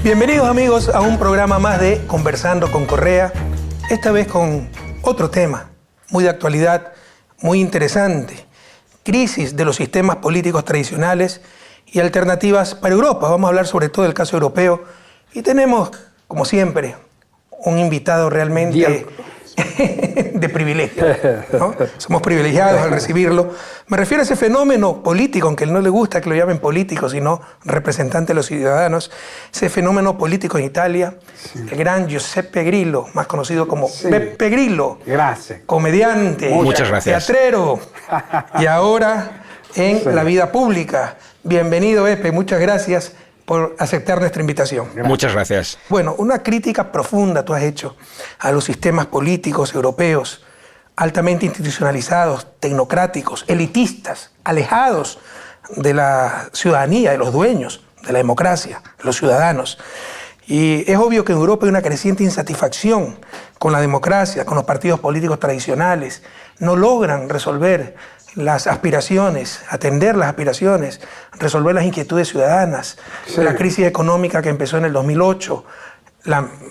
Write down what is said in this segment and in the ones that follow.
Bienvenidos amigos a un programa más de Conversando con Correa, esta vez con otro tema muy de actualidad, muy interesante, crisis de los sistemas políticos tradicionales y alternativas para Europa. Vamos a hablar sobre todo del caso europeo y tenemos, como siempre, un invitado realmente de privilegio, ¿no? Somos privilegiados al recibirlo. Me refiero a ese fenómeno político, aunque no le gusta que lo llamen político, sino representante de los ciudadanos, ese fenómeno político en Italia, el gran Giuseppe Grillo, más conocido como Beppe Grillo, comediante, muchas gracias, teatrero y ahora en la vida pública. Bienvenido, Beppe, muchas gracias por aceptar nuestra invitación. Muchas gracias. Bueno, una crítica profunda tú has hecho a los sistemas políticos europeos, altamente institucionalizados, tecnocráticos, elitistas, alejados de la ciudadanía, de los dueños de la democracia, los ciudadanos. Y es obvio que en Europa hay una creciente insatisfacción con la democracia, con los partidos políticos tradicionales. No logran resolver las aspiraciones, atender las aspiraciones, resolver las inquietudes ciudadanas, la crisis económica que empezó en el 2008,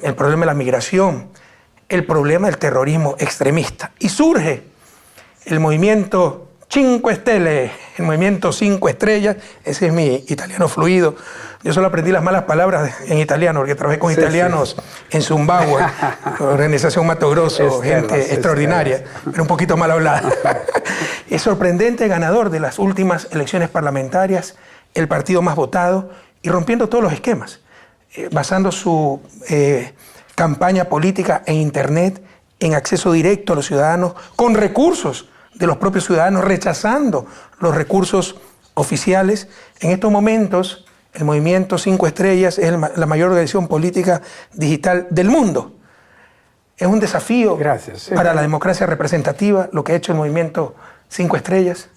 el problema de la migración, el problema del terrorismo extremista. Y surge el movimiento Cinque Stelle, el movimiento 5 estrellas, ese es mi italiano fluido. Yo solo aprendí las malas palabras en italiano porque trabajé con italianos en Zimbabue, organización Mato Grosso, gente extraordinaria, pero un poquito mal hablada. Es sorprendente ganador de las últimas elecciones parlamentarias, el partido más votado y rompiendo todos los esquemas, basando su campaña política en Internet, en acceso directo a los ciudadanos, con recursos de los propios ciudadanos, rechazando los recursos oficiales. En estos momentos, el movimiento 5 estrellas es la mayor organización política digital del mundo. Es un desafío para la democracia representativa lo que ha hecho el movimiento 5 estrellas.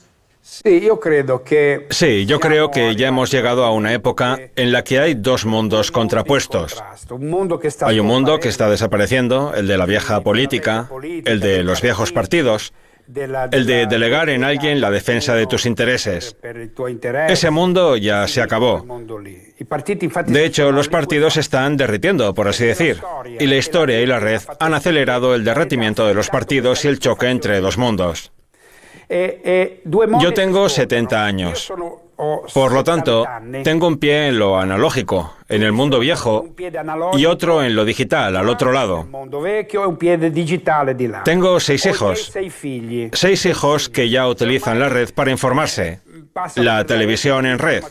Sí, yo creo que ya hemos llegado a una época en la que hay dos mundos contrapuestos. Hay un mundo que está desapareciendo, el de la vieja política, el de los viejos partidos, el de delegar en alguien la defensa de tus intereses. Ese mundo ya se acabó. De hecho, los partidos están derritiendo, por así decir, y la historia y la red han acelerado el derretimiento de los partidos y el choque entre dos mundos. Yo tengo 70 años. Por lo tanto, tengo un pie en lo analógico, en el mundo viejo, y otro en lo digital, al otro lado. Tengo 6 hijos. 6 hijos que ya utilizan la red para informarse. La televisión en red,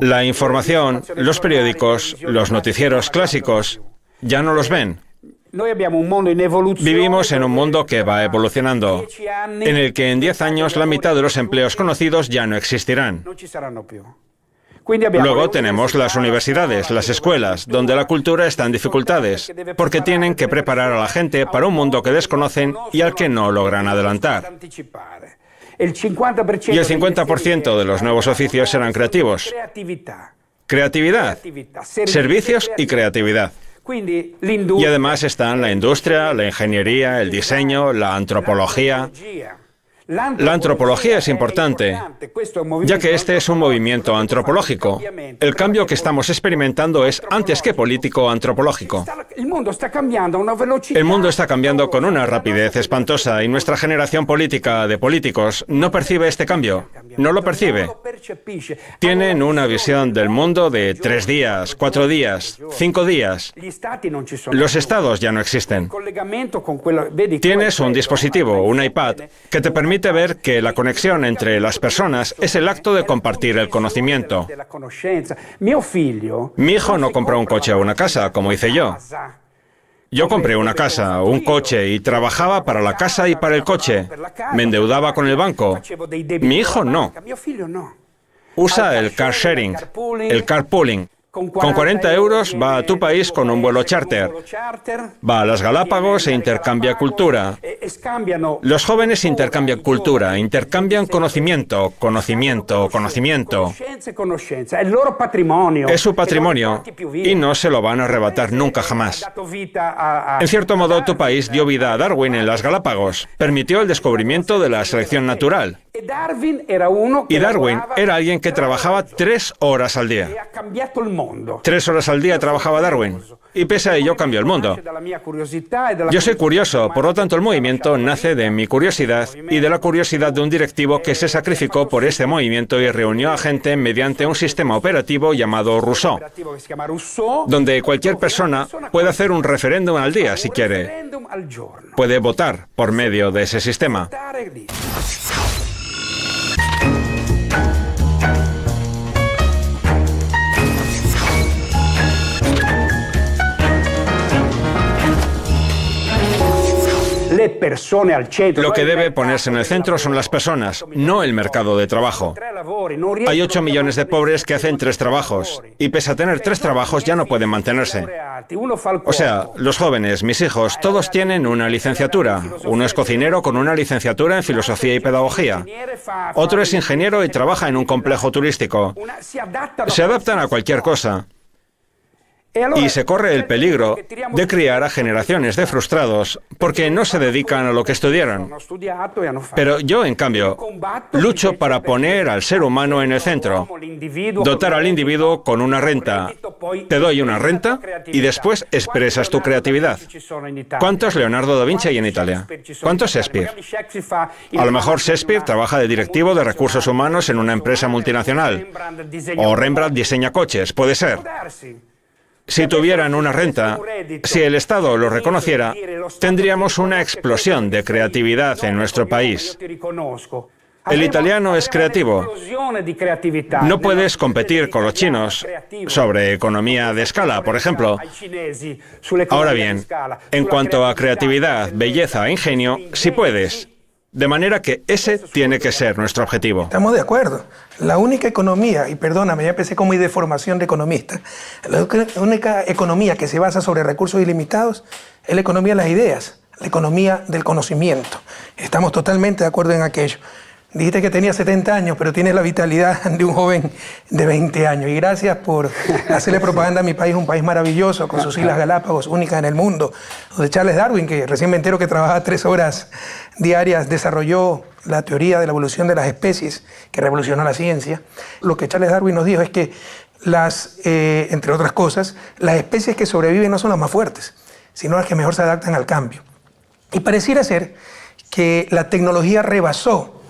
la información, los periódicos, los noticieros clásicos, ya no los ven. Vivimos en un mundo que va evolucionando, en el que en 10 años la mitad de los empleos conocidos ya no existirán. Luego tenemos las universidades, las escuelas, donde la cultura está en dificultades, porque tienen que preparar a la gente para un mundo que desconocen y al que no logran adelantar. Y el 50% de los nuevos oficios serán creativos. Creatividad, servicios y creatividad. Y además están la industria, la ingeniería, el diseño, la antropología. La antropología es importante, ya que este es un movimiento antropológico. El cambio que estamos experimentando es, antes que político, antropológico. El mundo está cambiando con una rapidez espantosa y nuestra generación política de políticos no percibe este cambio, no lo percibe. Tienen una visión del mundo de 3 días, 4 días, 5 días. Los estados ya no existen. Tienes un dispositivo, un iPad, que te permite ver que la conexión entre las personas es el acto de compartir el conocimiento. Mi hijo no compró un coche o una casa, como hice yo. Yo compré una casa, un coche, y trabajaba para la casa y para el coche. Me endeudaba con el banco. Mi hijo no. Usa el car sharing, el carpooling. Con 40 euros va a tu país con un vuelo charter. Va a las Galápagos e intercambia cultura. Los jóvenes intercambian cultura, intercambian conocimiento, conocimiento, conocimiento. Es su patrimonio y no se lo van a arrebatar nunca jamás. En cierto modo, tu país dio vida a Darwin en las Galápagos. Permitió el descubrimiento de la selección natural. Y Darwin era alguien que trabajaba 3 horas al día. 3 horas al día trabajaba Darwin. Y pese a ello cambió el mundo. Yo soy curioso, por lo tanto el movimiento nace de mi curiosidad y de la curiosidad de un directivo que se sacrificó por este movimiento y reunió a gente mediante un sistema operativo llamado Rousseau, donde cualquier persona puede hacer un referéndum al día si quiere. Puede votar por medio de ese sistema. Lo que debe ponerse en el centro son las personas, no el mercado de trabajo. Hay 8 millones de pobres que hacen 3 trabajos, y pese a tener 3 trabajos ya no pueden mantenerse. O sea, los jóvenes, mis hijos, todos tienen una licenciatura. Uno es cocinero con una licenciatura en filosofía y pedagogía. Otro es ingeniero y trabaja en un complejo turístico. Se adaptan a cualquier cosa. Y se corre el peligro de criar a generaciones de frustrados porque no se dedican a lo que estudiaron. Pero yo, en cambio, lucho para poner al ser humano en el centro, dotar al individuo con una renta. Te doy una renta y después expresas tu creatividad. ¿Cuántos Leonardo da Vinci hay en Italia? ¿Cuántos Shakespeare? A lo mejor Shakespeare trabaja de directivo de recursos humanos en una empresa multinacional. O Rembrandt diseña coches, puede ser. Si tuvieran una renta, si el Estado lo reconociera, tendríamos una explosión de creatividad en nuestro país. El italiano es creativo. No puedes competir con los chinos sobre economía de escala, por ejemplo. Ahora bien, en cuanto a creatividad, belleza e ingenio, sí puedes. De manera que ese tiene que ser nuestro objetivo. Estamos de acuerdo. La única economía, y perdóname, ya empecé con mi deformación de economista, la única economía que se basa sobre recursos ilimitados es la economía de las ideas, la economía del conocimiento. Estamos totalmente de acuerdo en aquello. Dijiste que tenía 70 años, pero tienes la vitalidad de un joven de 20 años. Y gracias por hacerle propaganda a mi país, un país maravilloso, con sus Islas Galápagos, únicas en el mundo, donde Charles Darwin, que recién me entero que trabajaba 3 horas diarias, desarrolló la teoría de la evolución de las especies, que revolucionó la ciencia. Lo que Charles Darwin nos dijo es que, entre otras cosas, las especies que sobreviven no son las más fuertes, sino las que mejor se adaptan al cambio. Y pareciera ser que la tecnología rebasó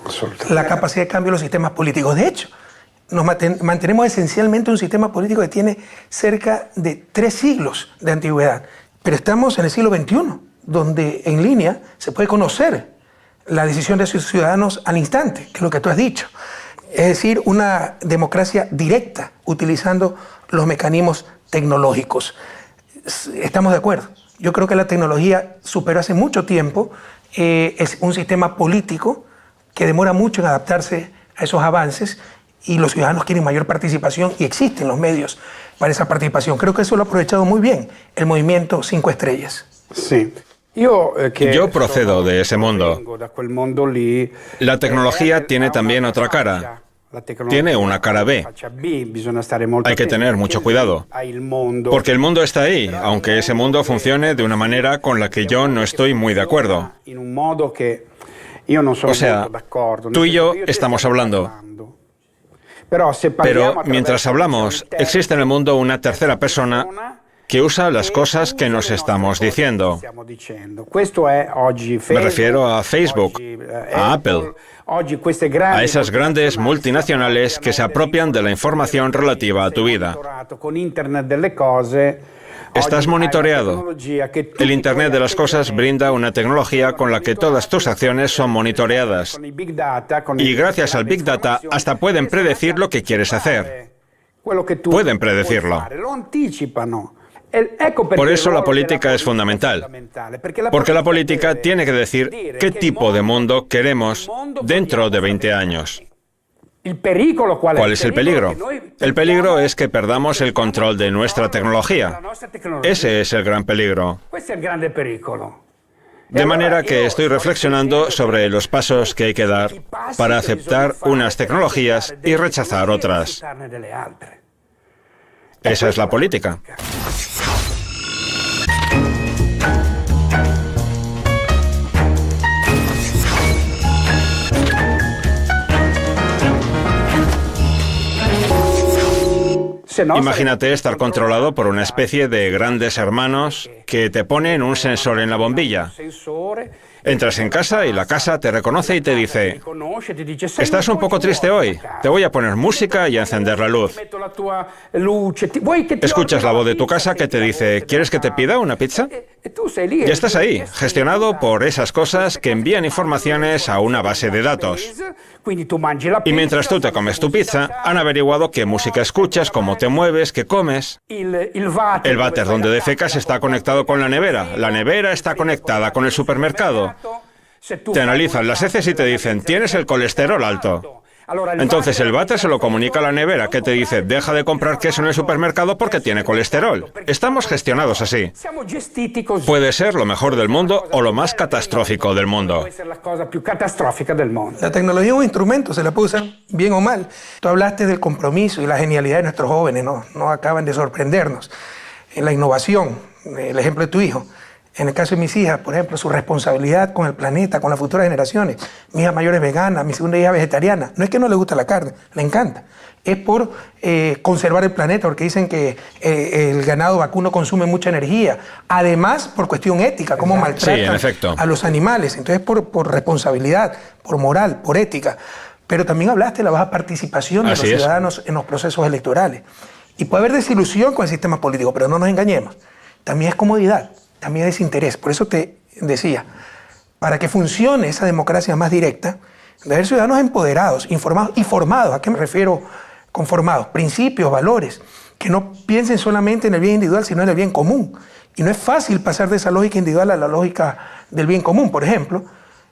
la capacidad de cambio de los sistemas políticos. De hecho, nos mantenemos esencialmente un sistema político que tiene cerca de 3 siglos de antigüedad. Pero estamos en el siglo XXI, donde en línea se puede conocer la decisión de sus ciudadanos al instante, que es lo que tú has dicho. Es decir, una democracia directa, utilizando los mecanismos tecnológicos. Estamos de acuerdo. Yo creo que la tecnología superó hace mucho tiempo. Es un sistema político que demora mucho en adaptarse a esos avances y los ciudadanos quieren mayor participación y existen los medios para esa participación. Creo que eso lo ha aprovechado muy bien el movimiento 5 Estrellas. Sí. Yo procedo de ese mundo. La tecnología tiene también otra cara. Tiene una cara B. Hay que tener mucho cuidado, porque el mundo está ahí, aunque ese mundo funcione de una manera con la que yo no estoy muy de acuerdo. O sea, tú y yo estamos hablando. Pero mientras hablamos, existe en el mundo una tercera persona que usa las cosas que nos estamos diciendo. Me refiero a Facebook, a Apple, a esas grandes multinacionales que se apropian de la información relativa a tu vida. Estás monitoreado. El Internet de las cosas brinda una tecnología con la que todas tus acciones son monitoreadas. Y gracias al Big Data hasta pueden predecir lo que quieres hacer. Pueden predecirlo. Por eso la política es fundamental. Porque la política tiene que decir qué tipo de mundo queremos dentro de 20 años. ¿Cuál es el peligro? El peligro es que perdamos el control de nuestra tecnología. Ese es el gran peligro. De manera que estoy reflexionando sobre los pasos que hay que dar para aceptar unas tecnologías y rechazar otras. Esa es la política. Imagínate estar controlado por una especie de grandes hermanos que te ponen un sensor en la bombilla. Entras en casa y la casa te reconoce y te dice: estás un poco triste hoy, te voy a poner música y a encender la luz. Escuchas la voz de tu casa que te dice: ¿quieres que te pida una pizza? Ya estás ahí, gestionado por esas cosas que envían informaciones a una base de datos. Y mientras tú te comes tu pizza, han averiguado qué música escuchas, cómo te mueves, qué comes. El váter donde defecas está conectado con la nevera está conectada con el supermercado. Te analizan las heces y te dicen: tienes el colesterol alto. Entonces el váter se lo comunica a la nevera, que te dice: deja de comprar queso en el supermercado porque tiene colesterol. Estamos gestionados así. Puede ser lo mejor del mundo o lo más catastrófico del mundo. La tecnología es un instrumento, se la puede usar bien o mal. Tú hablaste del compromiso y la genialidad de nuestros jóvenes, no acaban de sorprendernos. En la innovación, el ejemplo de tu hijo. En el caso de mis hijas, por ejemplo, su responsabilidad con el planeta, con las futuras generaciones. Mi hija mayor es vegana, mi segunda hija es vegetariana. No es que no le guste la carne, le encanta. Es por conservar el planeta, porque dicen que el ganado vacuno consume mucha energía. Además, por cuestión ética, cómo maltratan a los animales. Entonces, por responsabilidad, por moral, por ética. Pero también hablaste de la baja participación de los ciudadanos en los procesos electorales. Y puede haber desilusión con el sistema político, pero no nos engañemos. También es comodidad. También es desinterés. Por eso te decía, para que funcione esa democracia más directa, debe haber ciudadanos empoderados, informados y formados. ¿A qué me refiero con formados? Principios, valores, que no piensen solamente en el bien individual, sino en el bien común. Y no es fácil pasar de esa lógica individual a la lógica del bien común. Por ejemplo,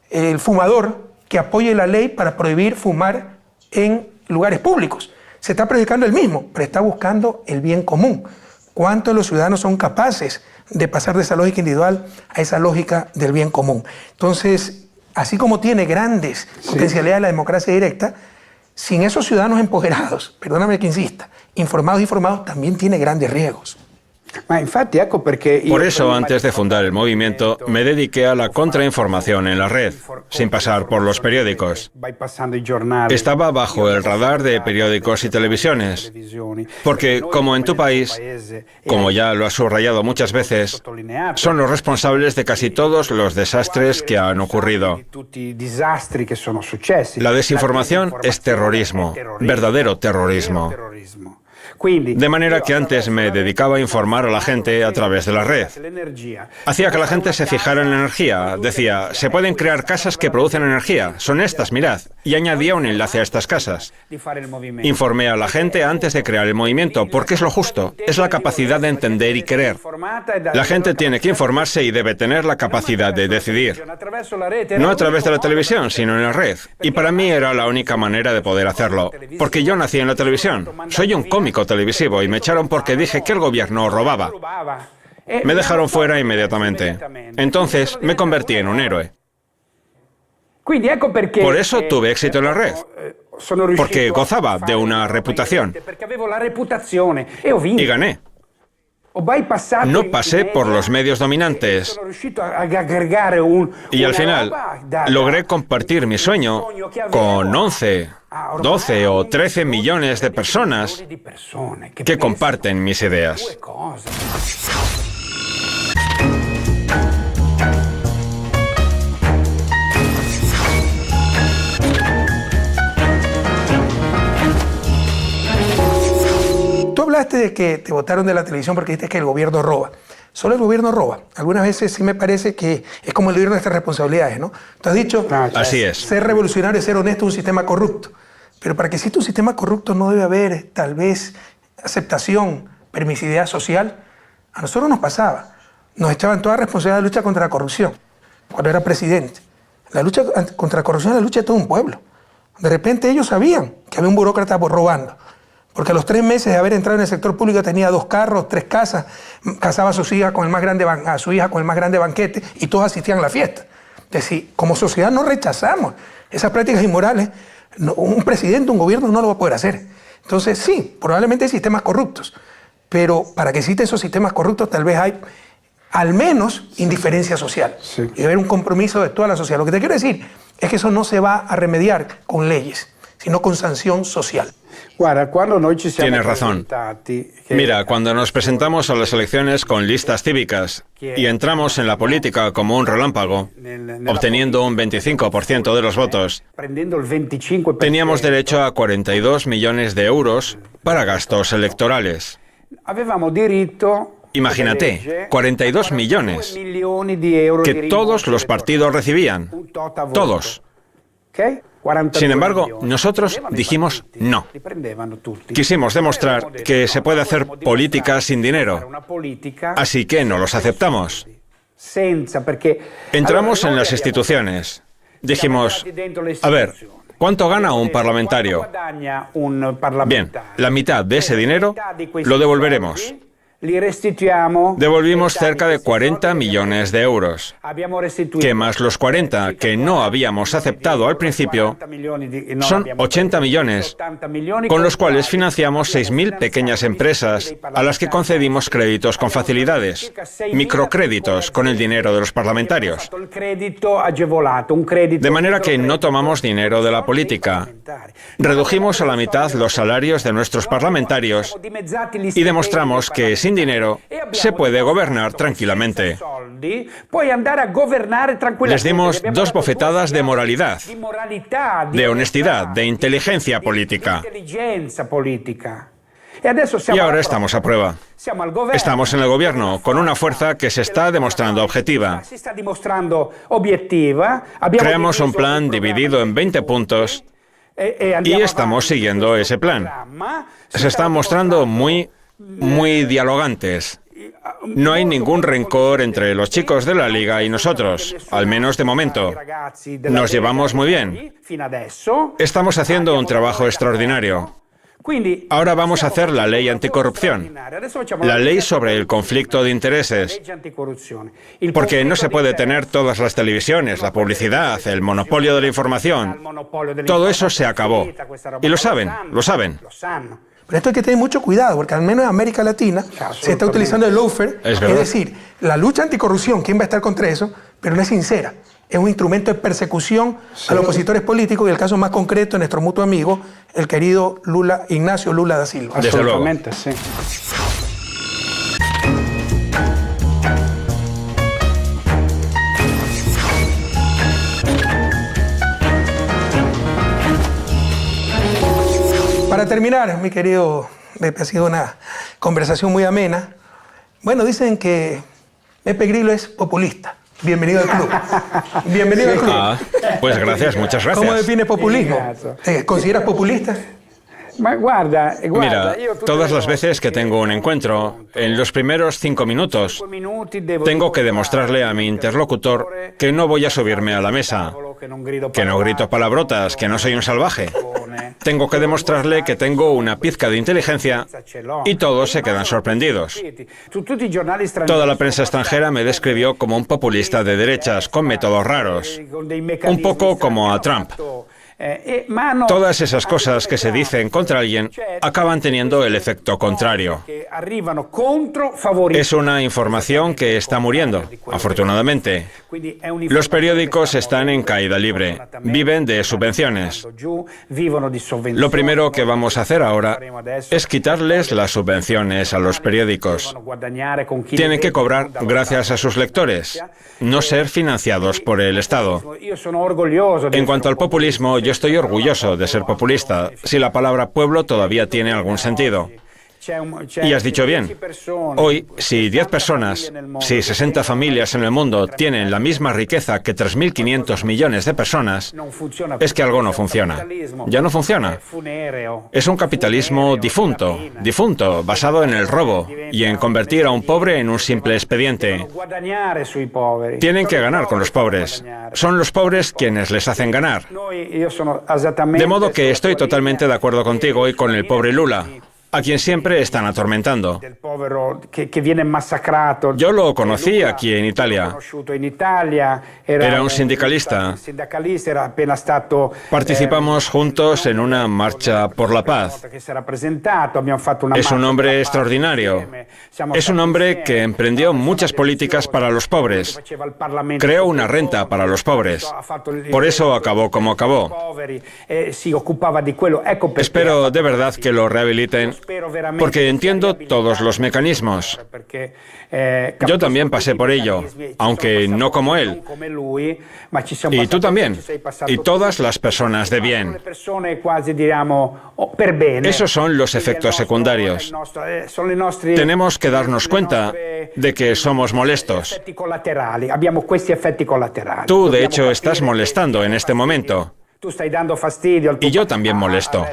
el fumador que apoye la ley para prohibir fumar en lugares públicos. Se está predicando el mismo, pero está buscando el bien común. ¿Cuántos de los ciudadanos son capaces de pasar de esa lógica individual a esa lógica del bien común? Entonces, así como tiene grandes potencialidades la democracia directa, sin esos ciudadanos empoderados, perdóname que insista, informados y formados, también tiene grandes riesgos. Por eso, antes de fundar el movimiento, me dediqué a la contrainformación en la red, sin pasar por los periódicos. Estaba bajo el radar de periódicos y televisiones, porque, como en tu país, como ya lo has subrayado muchas veces, son los responsables de casi todos los desastres que han ocurrido. La desinformación es terrorismo, verdadero terrorismo. De manera que antes me dedicaba a informar a la gente a través de la red. Hacía que la gente se fijara en la energía. Decía: se pueden crear casas que producen energía. Son estas, mirad. Y añadía un enlace a estas casas. Informé a la gente antes de crear el movimiento, porque es lo justo. Es la capacidad de entender y querer. La gente tiene que informarse y debe tener la capacidad de decidir. No a través de la televisión, sino en la red. Y para mí era la única manera de poder hacerlo. Porque yo nací en la televisión. Soy un cómico televisivo y me echaron porque dije que el gobierno robaba. Me dejaron fuera inmediatamente. Entonces me convertí en un héroe. Por eso tuve éxito en la red. Porque gozaba de una reputación. Y gané. No pasé por los medios dominantes. Y al final logré compartir mi sueño con 11, 12 o 13 millones de personas que comparten mis ideas. Tú hablaste de que te botaron de la televisión porque dijiste que el gobierno roba. Solo el gobierno roba. Algunas veces sí me parece que es como eludir nuestras responsabilidades, ¿no? Tú has dicho, así es, ser revolucionario es ser honesto en un sistema corrupto. Pero para que exista un sistema corrupto no debe haber, tal vez, aceptación, permisividad social. A nosotros nos pasaba. Nos echaban toda responsabilidad de la lucha contra la corrupción, cuando era presidente. La lucha contra la corrupción es la lucha de todo un pueblo. De repente ellos sabían que había un burócrata robando. Porque a los 3 meses de haber entrado en el sector público tenía 2 carros, 3 casas, casaba a su hija con el más grande banquete y todos asistían a la fiesta. Es decir, como sociedad no rechazamos esas prácticas inmorales. Un presidente, un gobierno no lo va a poder hacer. Entonces sí, probablemente hay sistemas corruptos, pero para que existen esos sistemas corruptos tal vez hay al menos indiferencia social. Sí. Y debe haber un compromiso de toda la sociedad. Lo que te quiero decir es que eso no se va a remediar con leyes, sino con sanción social. Tienes razón. Mira, cuando nos presentamos a las elecciones con listas cívicas y entramos en la política como un relámpago, obteniendo un 25% de los votos, teníamos derecho a 42 millones de euros para gastos electorales. Imagínate, 42 millones que todos los partidos recibían. Todos. Sin embargo, nosotros dijimos no. Quisimos demostrar que se puede hacer política sin dinero, así que no los aceptamos. Entramos en las instituciones. Dijimos, a ver, ¿cuánto gana un parlamentario? Bien, la mitad de ese dinero lo devolveremos. Devolvimos cerca de 40 millones de euros, que más los 40 que no habíamos aceptado al principio, son 80 millones, con los cuales financiamos 6.000 pequeñas empresas a las que concedimos créditos con facilidades, microcréditos con el dinero de los parlamentarios. De manera que no tomamos dinero de la política. Redujimos a la mitad los salarios de nuestros parlamentarios y demostramos que sin dinero se puede gobernar tranquilamente. Les dimos 2 bofetadas de moralidad, de honestidad, de inteligencia política. Y ahora estamos a prueba. Estamos en el gobierno con una fuerza que se está demostrando objetiva. Creamos un plan dividido en 20 puntos y estamos siguiendo ese plan. Se están mostrando muy dialogantes. No hay ningún rencor entre los chicos de la Liga y nosotros, al menos de momento. Nos llevamos muy bien. Estamos haciendo un trabajo extraordinario. Ahora vamos a hacer la ley anticorrupción, la ley sobre el conflicto de intereses, porque no se puede tener todas las televisiones, la publicidad, el monopolio de la información. Todo eso se acabó. Y lo saben, lo saben. Pero esto hay que tener mucho cuidado, porque al menos en América Latina se está utilizando el lawfare, es decir, la lucha anticorrupción, ¿quién va a estar contra eso? Pero no es sincera. Es un instrumento de persecución a los opositores políticos y el caso más concreto de nuestro mutuo amigo, el querido Ignacio Lula da Silva. Absolutamente, sí. Para terminar, mi querido Pepe, ha sido una conversación muy amena. Bueno, dicen que Pepe Grillo es populista. Bienvenido al club. Bienvenido al club. Pues gracias, muchas gracias. ¿Cómo defines populismo? ¿Te consideras populista? Mira, todas las veces que tengo un encuentro, en los primeros 5 minutos, tengo que demostrarle a mi interlocutor que no voy a subirme a la mesa, que no grito palabrotas, que no soy un salvaje. Tengo que demostrarle que tengo una pizca de inteligencia y todos se quedan sorprendidos. Toda la prensa extranjera me describió como un populista de derechas, con métodos raros, un poco como a Trump. Todas esas cosas que se dicen contra alguien acaban teniendo el efecto contrario. Es una información que está muriendo, afortunadamente. Los periódicos están en caída libre, viven de subvenciones. Lo primero que vamos a hacer ahora es quitarles las subvenciones a los periódicos. Tienen que cobrar gracias a sus lectores, no ser financiados por el Estado. En cuanto al populismo, yo estoy orgulloso de ser populista, si la palabra pueblo todavía tiene algún sentido. Y has dicho bien, hoy, si 10 personas, si 60 familias en el mundo tienen la misma riqueza que 3.500 millones de personas, es que algo no funciona. Ya no funciona. Es un capitalismo difunto, basado en el robo y en convertir a un pobre en un simple expediente. Tienen que ganar con los pobres. Son los pobres quienes les hacen ganar. De modo que estoy totalmente de acuerdo contigo y con el pobre Lula, a quien siempre están atormentando. Yo lo conocí aquí en Italia. Era un sindicalista. Participamos juntos en una marcha por la paz. Es un hombre extraordinario. Es un hombre que emprendió muchas políticas para los pobres. Creó una renta para los pobres. Por eso acabó como acabó. Espero de verdad que lo rehabiliten, porque entiendo todos los mecanismos. Yo también pasé por ello, aunque no como él. Y tú también. Y todas las personas de bien. Esos son los efectos secundarios. Tenemos que darnos cuenta de que somos molestos. Tú, de hecho, estás molestando en este momento. Y yo también molesto.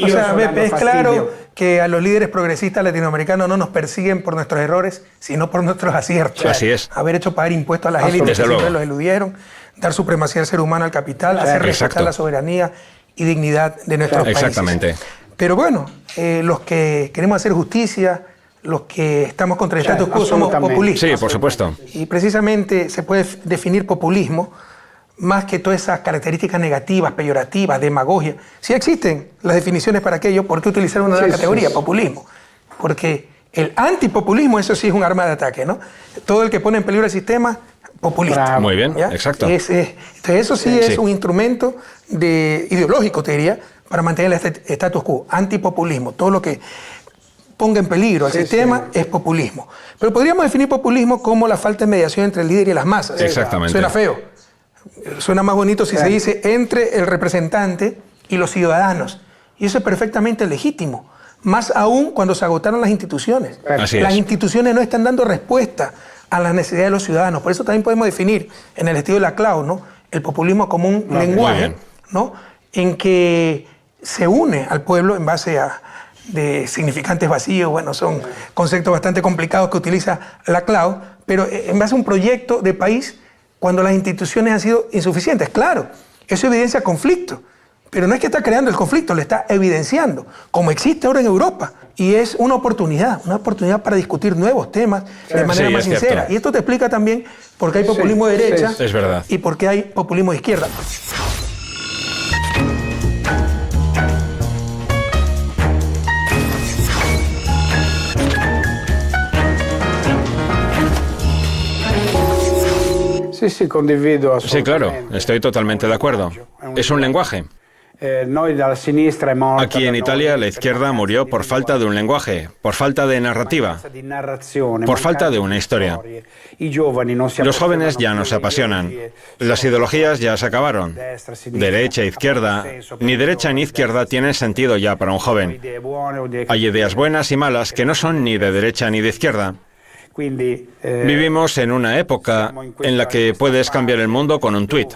O sea, Beppe, es claro que a los líderes progresistas latinoamericanos no nos persiguen por nuestros errores, sino por nuestros aciertos. Así es. Haber hecho pagar impuestos a las élites que siempre los eludieron, dar supremacía al ser humano, al capital, hacer respetar la soberanía y dignidad de nuestros países. Exactamente. Pero bueno, los que queremos hacer justicia, los que estamos contra el status quo somos populistas. Sí, por supuesto. Y precisamente se puede definir populismo más que todas esas características negativas, peyorativas, demagogia. Si existen las definiciones para aquello, ¿por qué utilizar una nueva categoría? Populismo. Porque el antipopulismo, eso sí es un arma de ataque, ¿no? Todo el que pone en peligro el sistema, populista. Muy bien, ¿ya? exacto. Entonces eso sí es un instrumento ideológico, te diría, para mantener el status quo. Antipopulismo. Todo lo que ponga en peligro al sistema es populismo. Pero podríamos definir populismo como la falta de mediación entre el líder y las masas. Exactamente. Suena feo. Suena más bonito si se dice entre el representante y los ciudadanos. Y eso es perfectamente legítimo. Más aún cuando se agotaron las instituciones. Las instituciones no están dando respuesta a las necesidades de los ciudadanos. Por eso también podemos definir en el estilo de Laclau, ¿no?, el populismo como un lenguaje, ¿no?, en que se une al pueblo en base a de significantes vacíos. Bueno, son conceptos bastante complicados que utiliza Laclau, pero en base a un proyecto de país cuando las instituciones han sido insuficientes. Claro, eso evidencia conflicto, pero no es que está creando el conflicto, lo está evidenciando, como existe ahora en Europa. Y es una oportunidad para discutir nuevos temas de manera más sincera. Cierto. Y esto te explica también por qué hay populismo de derecha es verdad. y por qué hay populismo de izquierda. Sí, claro, estoy totalmente de acuerdo. Es un lenguaje. Aquí en Italia la izquierda murió por falta de un lenguaje, por falta de narrativa, por falta de una historia. Los jóvenes ya no se apasionan. Las ideologías ya se acabaron. Derecha, izquierda, ni derecha ni izquierda tienen sentido ya para un joven. Hay ideas buenas y malas que no son ni de derecha ni de izquierda. Vivimos en una época en la que puedes cambiar el mundo con un tuit.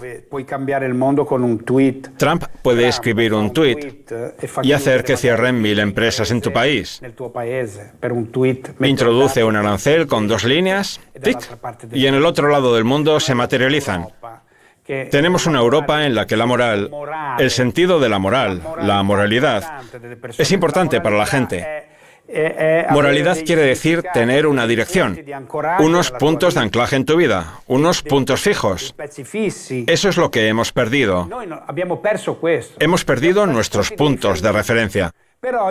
Trump puede escribir un tuit y hacer que cierren 1000 empresas en tu país. Introduce un arancel con 2 líneas, tic, y en el otro lado del mundo se materializan. Tenemos una Europa en la que la moral, el sentido de la moral, la moralidad, es importante para la gente. Moralidad quiere decir tener una dirección, unos puntos de anclaje en tu vida, unos puntos fijos. Eso es lo que hemos perdido. Hemos perdido nuestros puntos de referencia. Pero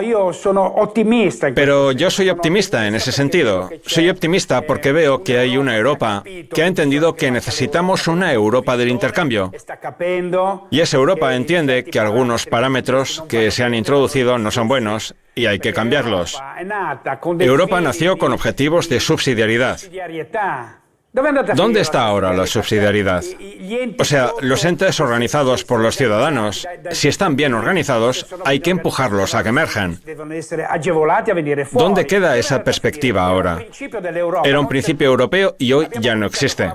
yo soy optimista en ese sentido. Soy optimista porque veo que hay una Europa que ha entendido que necesitamos una Europa del intercambio. Y esa Europa entiende que algunos parámetros que se han introducido no son buenos y hay que cambiarlos. Europa nació con objetivos de subsidiariedad. ¿Dónde está ahora la subsidiariedad? O sea, los entes organizados por los ciudadanos, si están bien organizados, hay que empujarlos a que emerjan. ¿Dónde queda esa perspectiva ahora? Era un principio europeo y hoy ya no existe.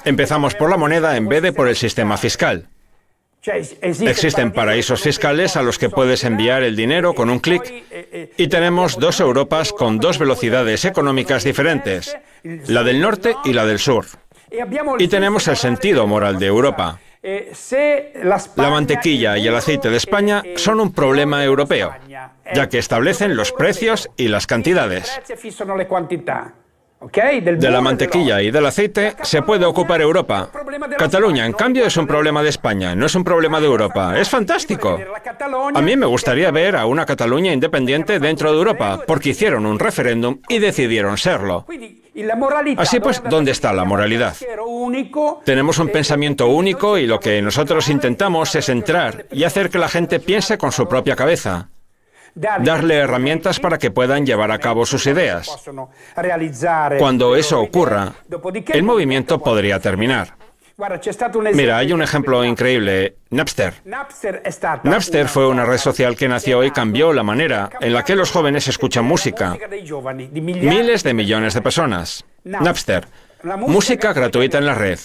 Empezamos por la moneda en vez de por el sistema fiscal. Existen paraísos fiscales a los que puedes enviar el dinero con un clic y tenemos 2 Europas con 2 velocidades económicas diferentes, la del norte y la del sur. Y tenemos el sentido moral de Europa. La mantequilla y el aceite de España son un problema europeo, ya que establecen los precios y las cantidades. De la mantequilla y del aceite se puede ocupar Europa. Cataluña, en cambio, es un problema de España, no es un problema de Europa. Es fantástico. A mí me gustaría ver a una Cataluña independiente dentro de Europa, porque hicieron un referéndum y decidieron serlo. Así pues, ¿dónde está la moralidad? Tenemos un pensamiento único y lo que nosotros intentamos es entrar y hacer que la gente piense con su propia cabeza. Darle herramientas para que puedan llevar a cabo sus ideas. Cuando eso ocurra, el movimiento podría terminar. Mira, hay un ejemplo increíble, Napster. Napster fue una red social que nació y cambió la manera en la que los jóvenes escuchan música. Miles de millones de personas. Napster. Música gratuita en la red.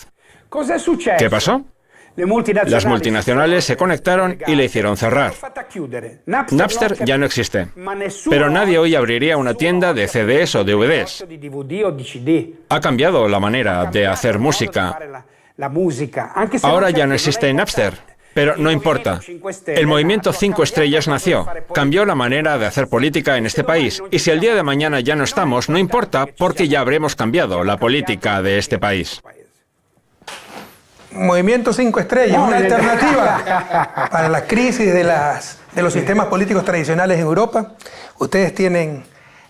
¿Qué pasó? Las multinacionales se conectaron y le hicieron cerrar. Napster ya no existe. Pero nadie hoy abriría una tienda de CDs o DVDs. Ha cambiado la manera de hacer música. Ahora ya no existe Napster, pero no importa. El movimiento 5 Estrellas nació, cambió la manera de hacer política en este país, y si el día de mañana ya no estamos, no importa, porque ya habremos cambiado la política de este país. Movimiento 5 Estrellas, una alternativa para la crisis de los sistemas políticos tradicionales en Europa. Ustedes tienen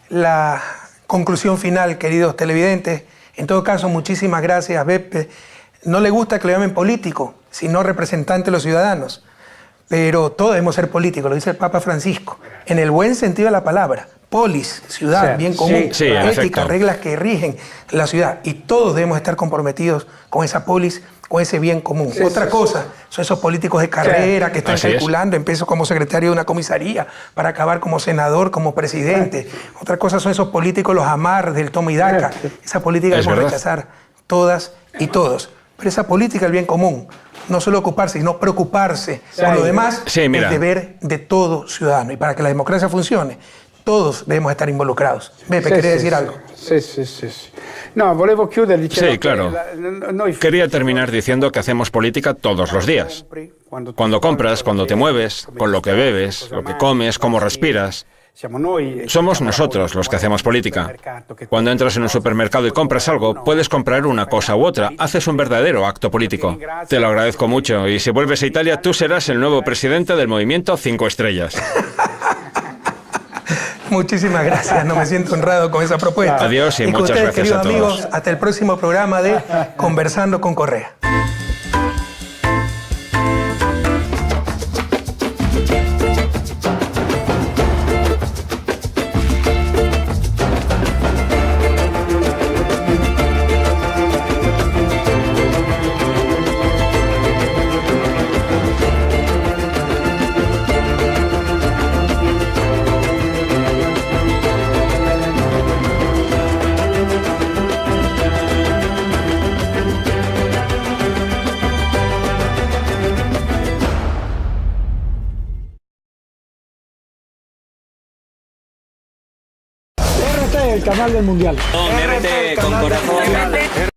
la conclusión final, queridos televidentes. En todo caso, muchísimas gracias, Beppe. No le gusta que lo llamen político, sino representante de los ciudadanos. Pero todos debemos ser políticos, lo dice el Papa Francisco, en el buen sentido de la palabra. Polis, ciudad, bien común, ética, reglas que rigen la ciudad. Y todos debemos estar comprometidos con esa polis, con ese bien común. Otra cosa son esos políticos de carrera que están calculando, empiezo como secretario de una comisaría para acabar como senador, como presidente. Otra cosa son esos políticos, los amar del toma y daca. Esa política debemos rechazar todas y todos. Pero esa política del bien común, no solo ocuparse, sino preocuparse por lo demás, es el deber de todo ciudadano. Y para que la democracia funcione, todos debemos estar involucrados. Beppe, ¿querés decir algo? Sí, claro. Quería terminar diciendo que hacemos política todos los días. Cuando compras, cuando te mueves, con lo que bebes, lo que comes, cómo respiras. Somos nosotros los que hacemos política. Cuando entras en un supermercado y compras algo, puedes comprar una cosa u otra. Haces un verdadero acto político. Te lo agradezco mucho. Y si vuelves a Italia, tú serás el nuevo presidente del movimiento 5 Estrellas. Muchísimas gracias, no me siento honrado con esa propuesta. Adiós y muchas ustedes, gracias a todos. Amigos, hasta el próximo programa de Conversando con Correa. El canal del Mundial. RT con corazón.